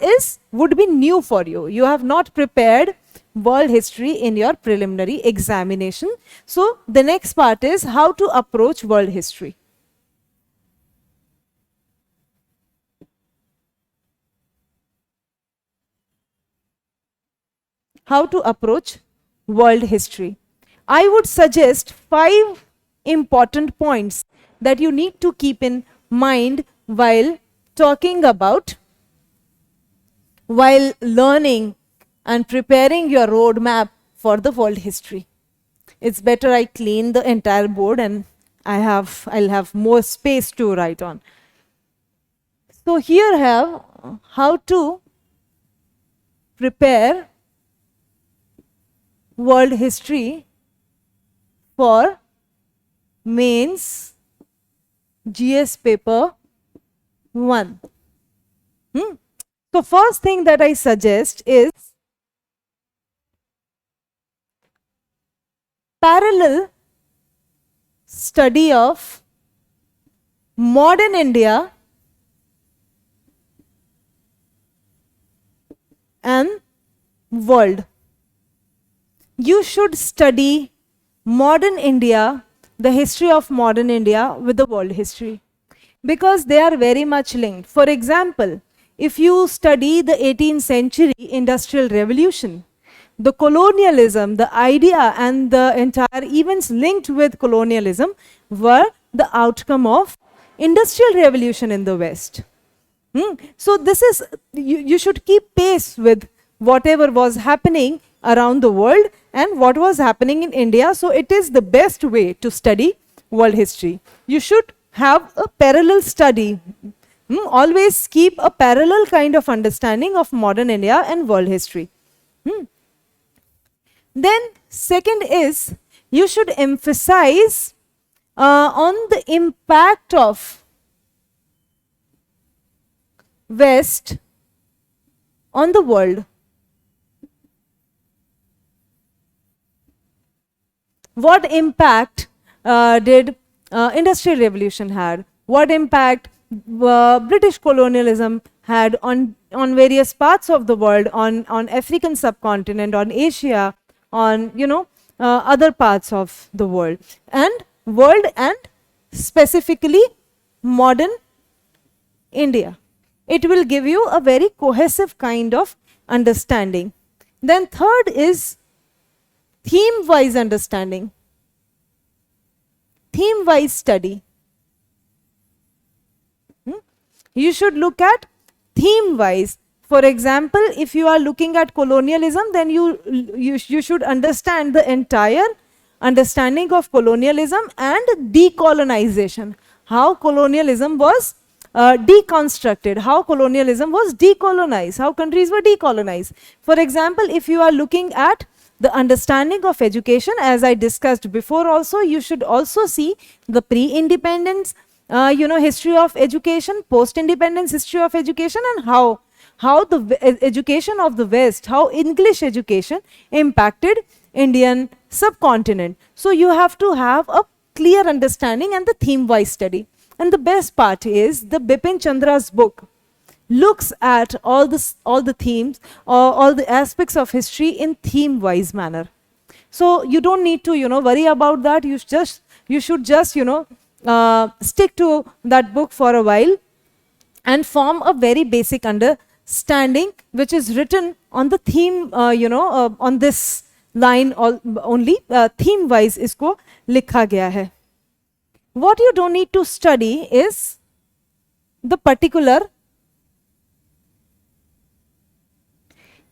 would be new for you. You have not prepared world history in your preliminary examination. So the next part is how to approach world history. How to approach world history. I would suggest 5 important points that you need to keep in mind while talking about, while learning and preparing your roadmap for the world history. It's better I clean the entire board and I'll have more space to write on. So here I have how to prepare world history for mains GS paper 1. So first thing that I suggest is parallel study of modern India and world. You should study modern India, the history of modern India with the world history, because they are very much linked. For example, if you study the 18th century industrial revolution, the colonialism, the idea and the entire events linked with colonialism were the outcome of industrial revolution in the West. So this is, you should keep pace with whatever was happening around the world and what was happening in India. So it is the best way to study world history. You should have a parallel study. Always keep a parallel kind of understanding of modern India and world history. Then second is, you should emphasize on the impact of West on the world. What impact did industrial revolution had? What impact British colonialism had on various parts of the world, on African subcontinent, on Asia, on other parts of the world, and specifically modern India. It will give you a very cohesive kind of understanding. Then third is theme-wise understanding, theme-wise study. You should look at theme-wise. For example, if you are looking at colonialism, then you should understand the entire understanding of colonialism and decolonization. How colonialism was deconstructed, how colonialism was decolonized, how countries were decolonized. For example, if you are looking at the understanding of education, as I discussed before also, you should also see the pre-independence history of education, post-independence history of education, and how the education of the West, how English education impacted Indian subcontinent. So you have to have a clear understanding and the theme-wise study. And the best part is the Bipin Chandra's book looks at all the themes or all the aspects of history in theme-wise manner. So you don't need to worry about that. You should just stick to that book for a while and form a very basic understanding, which is written on the theme, on this line only, theme-wise isko likha gaya hai. What you don't need to study is the particular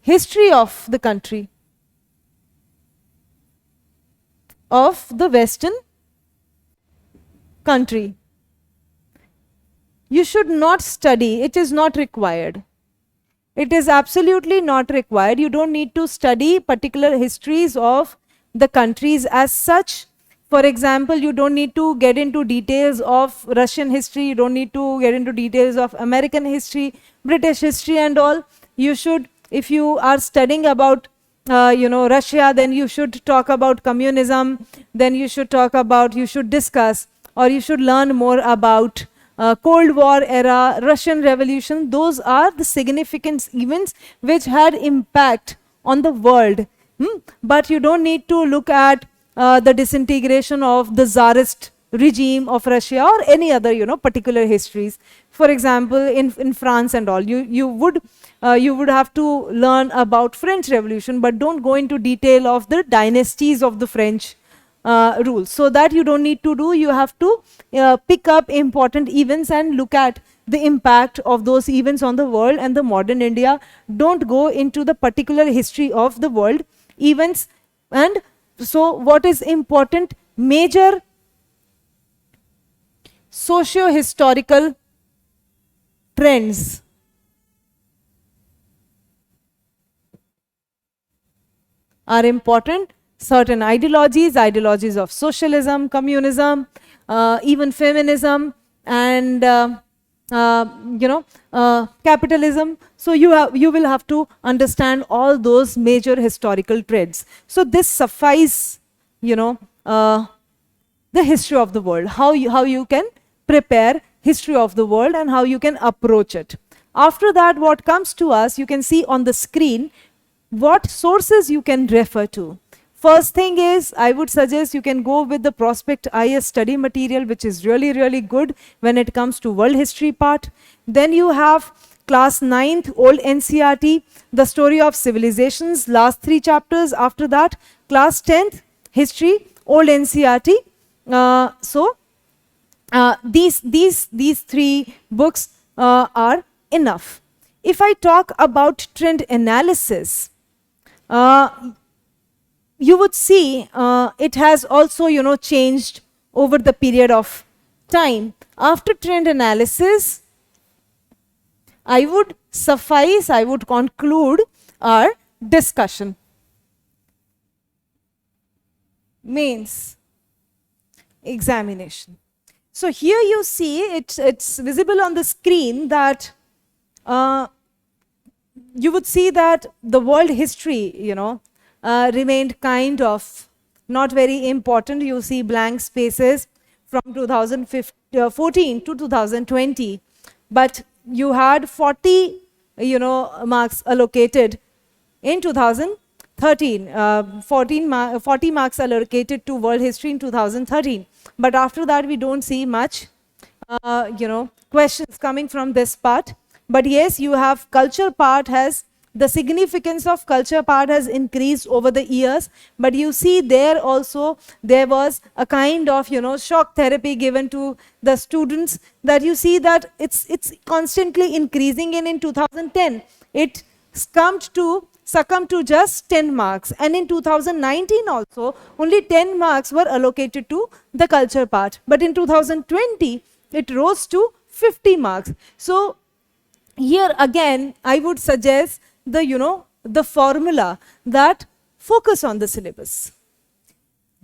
history of the country, of the Western country. You should not study, it is not required. It is absolutely not required. You don't need to study particular histories of the countries as such For example, you don't need to get into details of Russian history, you don't need to get into details of American history, British history and all. You should, if you are studying about Russia, then you should talk about communism, then you should talk about, you should discuss, or you should learn more about Cold War era, Russian Revolution. Those are the significant events which had impact on the world. But you don't need to look at the disintegration of the Tsarist regime of Russia or any other, particular histories. For example, in France and all, you would have to learn about French Revolution, but don't go into detail of the dynasties of the French rules. So that you don't need to do. You have to pick up important events and look at the impact of those events on the world and the modern India. Don't go into the particular history of the world events. And so what is important? Major socio-historical trends are important. Certain ideologies of socialism, communism, even feminism, and capitalism. So you will have to understand all those major historical trends. So this suffice, the history of the world, how you can prepare history of the world and how you can approach it. After that, what comes to us, you can see on the screen what sources you can refer to. First thing is, I would suggest you can go with the Prospect IS study material, which is really, really good when it comes to world history part. Then you have class 9th, old NCERT, the story of civilizations, last 3 chapters. After that, class 10th, history, old NCERT. These 3 books are enough. If I talk about trend analysis, you would see it has also, changed over the period of time. After trend analysis, I would conclude our discussion. Mains examination. So here you see, it's visible on the screen that you would see that the world history, remained kind of not very important. You see blank spaces from 2014 to 2020, but you had 40, marks allocated in 2013. 40 marks allocated to world history in 2013. But after that, we don't see much, questions coming from this part. But yes, you have culture part has, the significance of culture part has increased over the years. But you see there also, there was a kind of, shock therapy given to the students, that you see that it's constantly increasing. In 2010, it succumbed to just 10 marks. And in 2019 also, only 10 marks were allocated to the culture part. But in 2020, it rose to 50 marks. So here again, I would suggest the formula that focus on the syllabus.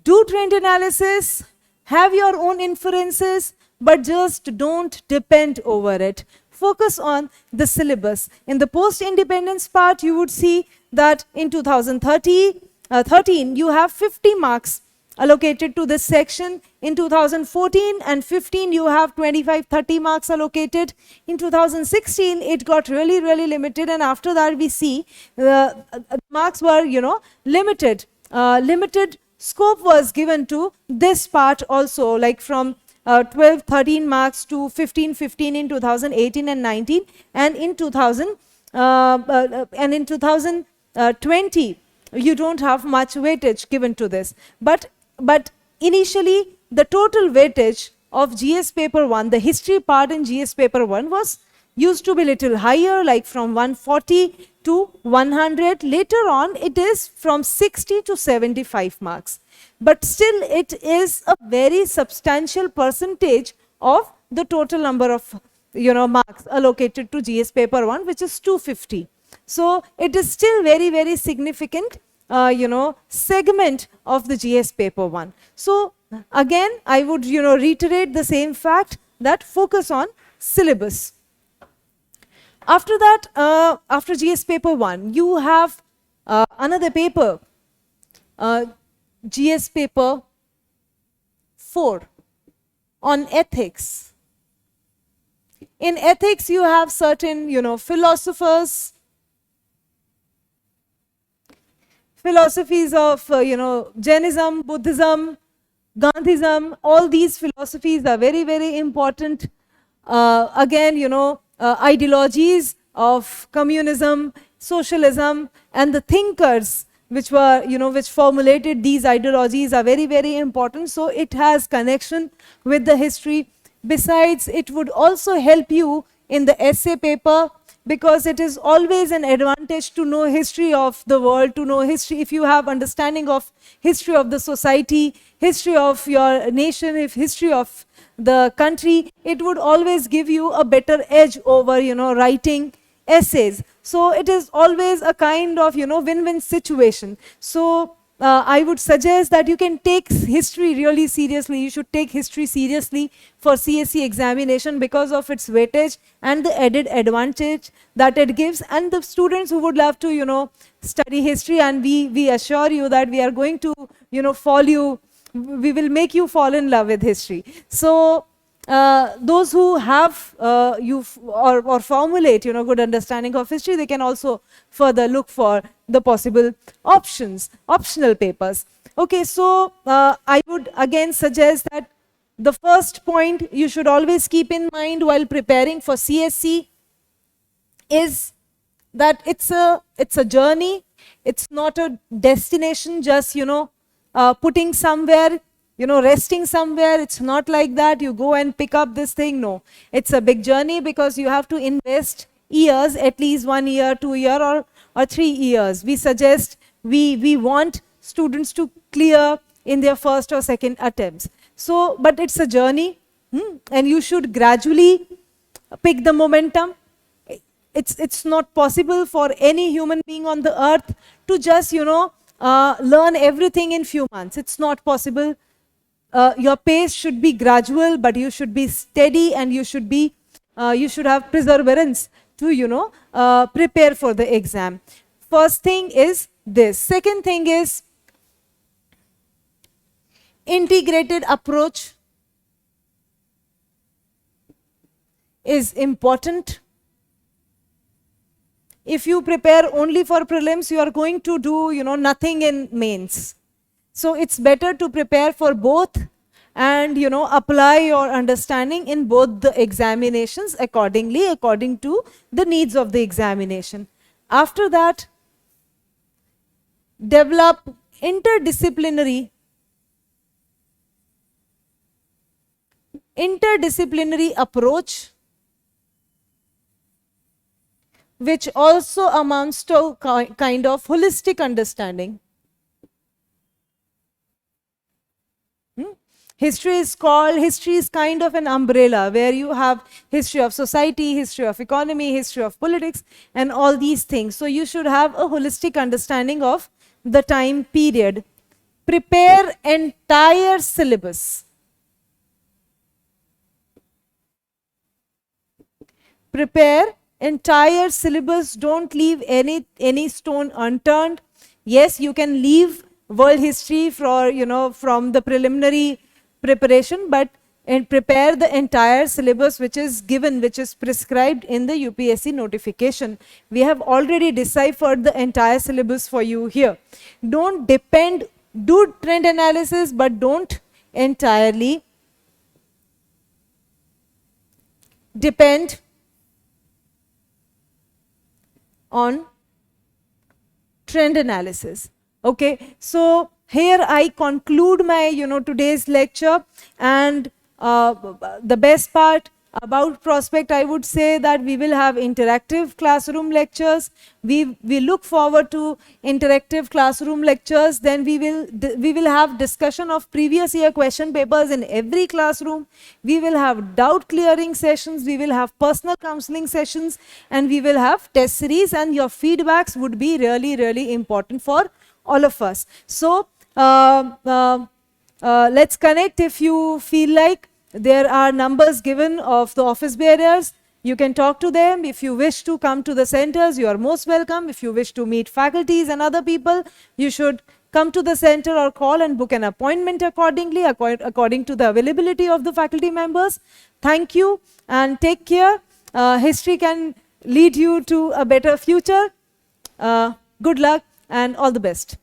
Do trend analysis, have your own inferences, but just don't depend over it. Focus on the syllabus. In the post-independence part, you would see that in 2013, you have 50 marks allocated to this section. In 2014 and 15, you have 25-30 marks allocated. In 2016, it got really, really limited. And after that, we see the marks were, limited. Limited scope was given to this part also, like from 12-13 marks to 15-15 in 2018 and 19. And in 2020, you don't have much weightage given to this. But initially, the total weightage of GS paper 1, the history part in GS paper 1 was used to be little higher, like from 140 to 100. Later on, it is from 60 to 75 marks. But still, it is a very substantial percentage of the total number of marks allocated to GS paper 1, which is 250. So it is still very, very significant segment of the GS paper 1. So again, I would, reiterate the same fact that focus on syllabus. After that, after GS paper 1, you have another paper, GS paper 4 on ethics. In ethics, you have certain, philosophers, philosophies of, Jainism, Buddhism, Gandhism. All these philosophies are very, very important. Again, ideologies of communism, socialism, and the thinkers which were, which formulated these ideologies are very, very important. So it has connection with the history. Besides, it would also help you in the essay paper, because it is always an advantage to know history of the world, to know history. If you have understanding of history of the society, history of your nation, if history of the country, it would always give you a better edge over, writing essays. So it is always a kind of, win-win situation. So I would suggest that you can take history really seriously. You should take history seriously for CSE examination because of its weightage and the added advantage that it gives. And the students who would love to, study history, and we assure you that we are going to, we will make you fall in love with history. So those who have or formulate, good understanding of history, they can also further look for the possible optional papers. Okay, so I would again suggest that the first point you should always keep in mind while preparing for CSE is that it's a journey. It's not a destination, just, putting somewhere, resting somewhere. It's not like that. You go and pick up this thing. No, it's a big journey, because you have to invest years, at least 1 year, 2 year, or 3 years. We suggest, we want students to clear in their first or second attempts. So, but it's a journey, and you should gradually pick the momentum. It's not possible for any human being on the earth to just, learn everything in few months. It's not possible. Your pace should be gradual, but you should be steady, and you should have perseverance to, prepare for the exam. First thing is this. Second thing is integrated approach is important. If you prepare only for prelims, you are going to do, nothing in mains. So it's better to prepare for both and, apply your understanding in both the examinations accordingly, according to the needs of the examination. After that, develop interdisciplinary approach, which also amounts to kind of holistic understanding. History is kind of an umbrella where you have history of society, history of economy, history of politics, and all these things. So you should have a holistic understanding of the time period. Prepare entire syllabus. Prepare entire syllabus. Don't leave any stone unturned. Yes, you can leave world history for, from the preliminary preparation, but prepare the entire syllabus which is given, which is prescribed in the UPSC notification. We have already deciphered the entire syllabus for you here. Don't depend, do trend analysis, but don't entirely depend on trend analysis. Okay, so here I conclude my, today's lecture, and the best part about Prospect, I would say that we will have interactive classroom lectures. We look forward to interactive classroom lectures. Then we will have discussion of previous year question papers in every classroom. We will have doubt clearing sessions. We will have personal counseling sessions, and we will have test series. And your feedbacks would be really, really important for all of us. So Let's connect if you feel like. There are numbers given of the office bearers. You can talk to them. If you wish to come to the centers, you are most welcome. If you wish to meet faculties and other people, you should come to the center or call and book an appointment accordingly, according to the availability of the faculty members. Thank you and take care. History can lead you to a better future. Good luck and all the best.